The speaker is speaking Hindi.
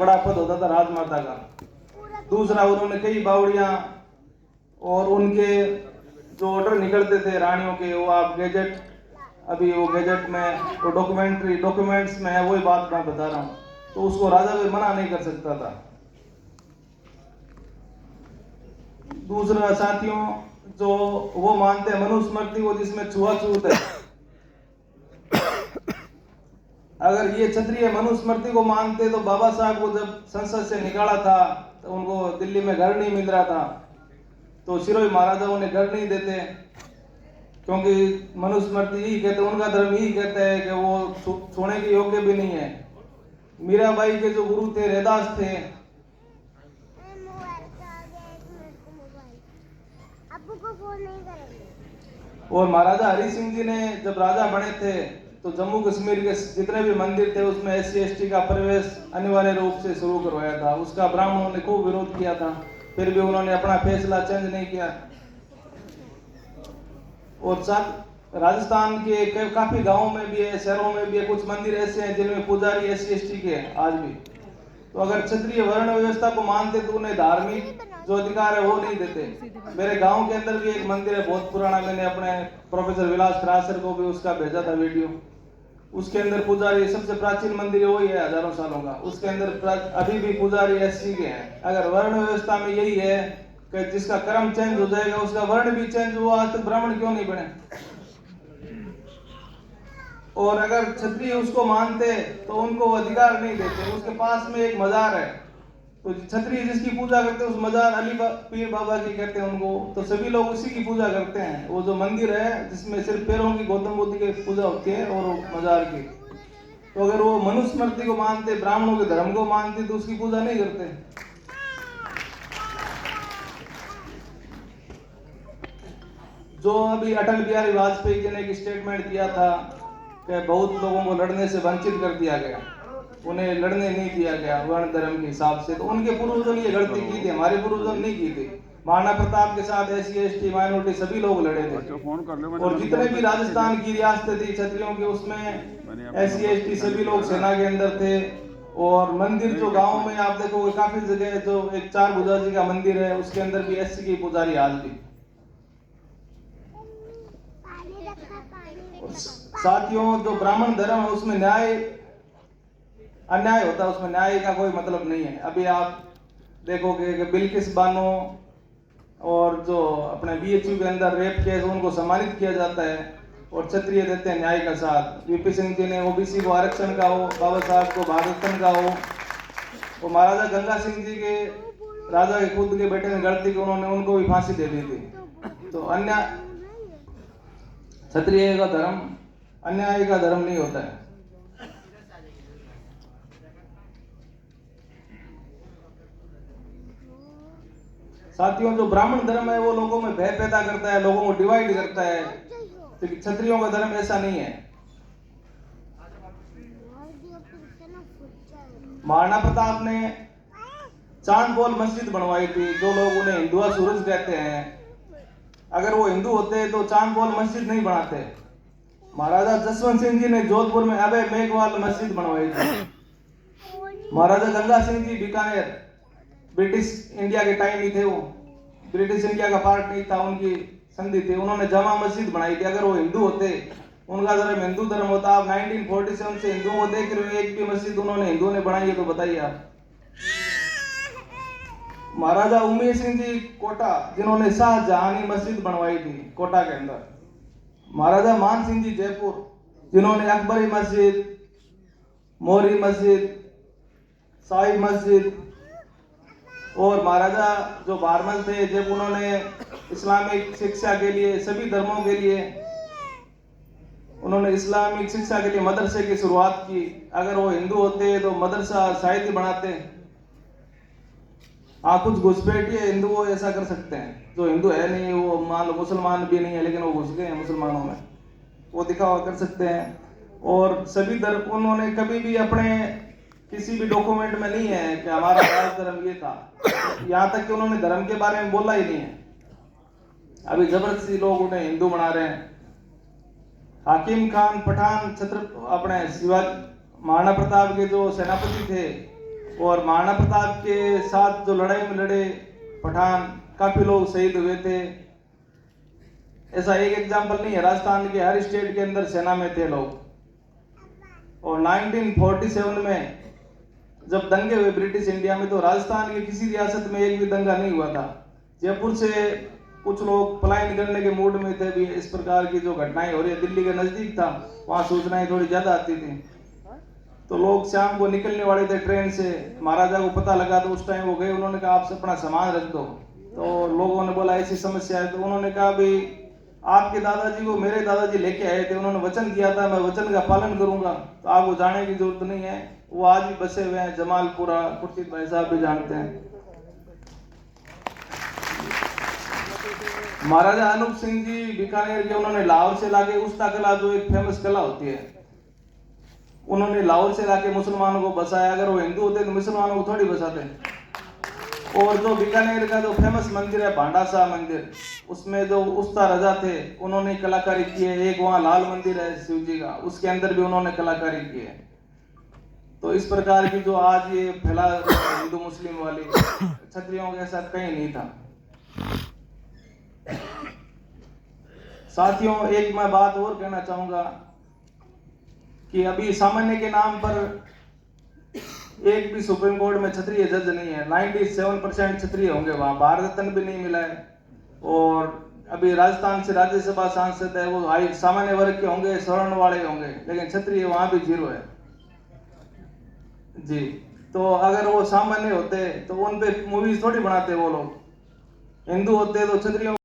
बड़ा पद होता था राजमाता का। दूसरा, उन्होंने कई बावड़ियां और उनके जो ऑर्डर निकलते थे रानियों के, वो आप गैजेट, अभी वो गैजेट में वो डॉक्यूमेंट्स में है, वही बात मैं बता रहा हूँ। तो उसको राजा भी मना नहीं कर सकता था। दूसरा साथियों, जो वो मानते हैं मनुस्मृति को, जिसमें छुआछूत है। अगर ये क्षत्रिय मनुस्मृति को मानते तो बाबा साहब को जब संसद से निकाला था तो उनको दिल्ली में घर नहीं मिल रहा था, तो सिरोही महाराजा उन्हें घर नहीं देते, क्योंकि मनुस्मृति यही कहते, उनका धर्म यही कहता है कि वो छोड़ने के योग्य भी नहीं है। मीराबाई के जो गुरु थे रैदास थे, और महाराजा हरि सिंह जी ने जब राजा बने थे तो जम्मू कश्मीर के जितने भी मंदिर थे उसमें SC/ST का प्रवेश अनिवार्य रूप से शुरू करवाया था। उसका ब्राह्मणों ने खूब विरोध किया था, फिर भी उन्होंने अपना फैसला चेंज नहीं किया। और साथ राजस्थान के काफी गांवों में भी है, शहरों में भी है, कुछ मंदिर ऐसे हैं जिनमें पुजारी SC/ST के हैं आज भी। तो अगर क्षत्रिय वर्ण व्यवस्था को मानते तो उन्हें धार्मिक जो अधिकार है वो नहीं देते। मेरे गांव के अंदर भी एक मंदिर है बहुत पुराना, मैंने अपने प्रोफेसर विलास खरासर को भी उसका भेजा था वीडियो। उसके अंदर पुजारी, सबसे प्राचीन मंदिर वही है, हजारों सालों का। उसके अंदर अभी भी पुजारी SC के हैं। अगर वर्ण व्यवस्था में यही है कि जिसका कर्म चेंज हो जाएगा उसका वर्ण भी चेंज हुआ, आज तक ब्राह्मण क्यों नहीं बने? और अगर क्षत्रिय उसको मानते तो उनको अधिकार नहीं देते। उसके पास में एक मजार है, तो क्षत्रिय जिसकी पूजा करते हैं उस मजार अली पीर बाबा की कहते हैं उनको, तो सभी लोग उसी की पूजा करते हैं। वो जो मंदिर है जिसमें सिर्फ पैरों की गौतम बुद्ध की पूजा होती है और मजार की। तो अगर वो मनुस्मृति को मानते, ब्राह्मणों के धर्म को मानते, तो उसकी पूजा नहीं करते। जो अभी अटल बिहारी वाजपेयी जी ने एक स्टेटमेंट दिया था कि बहुत लोगों को लड़ने से वंचित कर दिया गया, उन्हें लड़ने नहीं दिया गया वर्ण धर्म के हिसाब से, तो उनके पूर्वजों ने ये गलती की थी, हमारे पूर्वजों ने नहीं की थी। महाराणा प्रताप के साथ SC/ST माइनॉरिटी सभी लोग लड़े थे। और जितने भी राजस्थान की रियासतें थी क्षत्रियों की, उसमें SC/ST सभी लोग सेना के अंदर थे। और मंदिर जो गांव में आप देखोगे काफी जगह, जो एक 4 भुजा जी का मंदिर है उसके अंदर भी SC की पुजारी आज भी। साथियों, जो ब्राह्मण धर्म है उसमें न्याय अन्याय होता है, उसमें न्याय का कोई मतलब नहीं है। अभी आप देखोगे कि बिल्किस बानो और जो अपने BHU के अंदर रेप केस, उनको सम्मानित किया जाता है और क्षत्रिय देते हैं न्याय का साथ। VP सिंह जी ने OBC को आरक्षण का हो, बाबा साहब को भारत रत्न का हो, और महाराजा गंगा सिंह जी के, राजा के खुद के बेटे ने गलती की, उन्होंने उनको भी फांसी दे दी थी। तो अन्याय, क्षत्रिय का धर्म अन्याय का धर्म नहीं होता है। साथियों, जो ब्राह्मण धर्म है वो लोगों में भय पैदा करता है, लोगों को डिवाइड करता है, लेकिन क्षत्रियों का धर्म ऐसा नहीं है। महाराणा प्रताप ने चांदपोल मस्जिद बनवाई थी। जो लोग उन्हें हिंदुआ सूरज कहते हैं, अगर वो हिंदू होते तो चांदपोल मस्जिद नहीं बनाते। महाराजा जसवंत सिंह जी ने जोधपुर में अभय मेघवाल मस्जिद बनवाई थी। महाराजा गंगा सिंह जी बीकानेर, ब्रिटिश इंडिया के टाइम ही थे, वो ब्रिटिश इंडिया का पार्ट नहीं था, उनकी संधि थी, उन्होंने जामा मस्जिद बनाई थी। अगर वो हिंदू होते, उनका धर्म हिंदू धर्म होता, आप 1947 से हिंदुओं को देख रहे हो, एक भी मस्जिद उन्होंने हिंदुओं ने बनाई है तो बताइए आप। महाराजा उमेश सिंह जी कोटा, जिन्होंने शाहजहानी मस्जिद बनवाई थी कोटा के अंदर। महाराजा मान सिंह जी जयपुर, जिन्होंने अकबरी मस्जिद, मोरी मस्जिद, शाही मस्जिद, और महाराजा जो बारमल थे जब उन्होंने इस्लामिक शिक्षा के लिए, सभी धर्मों के लिए उन्होंने इस्लामिक शिक्षा के लिए मदरसे की शुरुआत की। अगर वो हिंदू होते तो मदरसा साहित्य बनाते। हाँ, कुछ घुसपैठिए हिंदू वो ऐसा कर सकते हैं, जो हिंदू है नहीं, वो मान लो मुसलमान भी नहीं है लेकिन वो घुस गए हैं मुसलमानों में, वो दिखावा कर सकते हैं। और सभी धर्म, उन्होंने कभी भी अपने किसी भी डॉक्यूमेंट में नहीं है कि हमारा राज धर्म ये था, यहाँ तक कि उन्होंने धर्म के बारे में बोला ही नहीं है। अभी जबरदस्ती लोग उन्हें हिंदू बना रहे हैं। हाकिम खान पठान, छत्र अपने शिवाजी, महाराणा प्रताप के जो सेनापति थे, और महाराणा प्रताप के साथ जो लड़ाई में लड़े पठान, काफी लोग शहीद हुए थे। ऐसा एक एग्जाम्पल नहीं है, राजस्थान के हर स्टेट के अंदर सेना में थे लोग। और 1947 में जब दंगे हुए ब्रिटिश इंडिया में, तो राजस्थान के किसी रियासत में एक भी दंगा नहीं हुआ था। जयपुर से कुछ लोग पलायन करने के मूड में थे भी, इस प्रकार की जो घटनाएं हो रही है, दिल्ली के नजदीक था, वहां सूचनाएं थोड़ी ज्यादा आती थी, तो लोग शाम को निकलने वाले थे ट्रेन से। महाराजा को पता लगा तो उस टाइम वो गए, उन्होंने कहा आप अपना सामान रख दो। तो लोगों ने बोला ऐसी समस्या है, तो उन्होंने कहा भी आपके दादाजी को मेरे दादाजी लेके आए थे, उन्होंने वचन दिया था, मैं वचन का पालन करूंगा, तो आपको जाने की जरूरत नहीं है। वो आज भी बसे हुए हैं, जमालपुरा, खुर्शीद भाई साहब भी जानते हैं। महाराजा अनूप सिंह जी बीकानेर के, उन्होंने लाहौर से लाके उस्ता कला, जो एक फेमस कला होती है, उन्होंने लाहौर से लाके मुसलमानों को बसाया। अगर वो हिंदू होते तो मुसलमानों को थोड़ी बसाते। और जो बीकानेर का जो फेमस मंदिर है भांडा शाह मंदिर, उसमें जो उस्ता रजा थे उन्होंने कलाकारी की है। एक वहाँ लाल मंदिर है शिव जी का, उसके अंदर भी उन्होंने कलाकारी की है। तो इस प्रकार की जो आज ये फैला हिंदू मुस्लिम वाली, क्षत्रियों के साथ कहीं नहीं था। साथियों, एक मैं बात और कहना चाहूंगा कि अभी सामान्य के नाम पर एक भी सुप्रीम कोर्ट में क्षत्रिय जज नहीं है। 97% क्षत्रिय होंगे वहां, भारत रत्न भी नहीं मिला है। और अभी राजस्थान से राज्यसभा सांसद है, वो हाई सामान्य वर्ग के होंगे, स्वर्ण वाले होंगे, लेकिन क्षत्रिय वहां भी 0 है जी। तो अगर वो सामान्य होते तो उन पे मूवीज थोड़ी बनाते वो लोग। हिंदू होते तो क्षत्रियों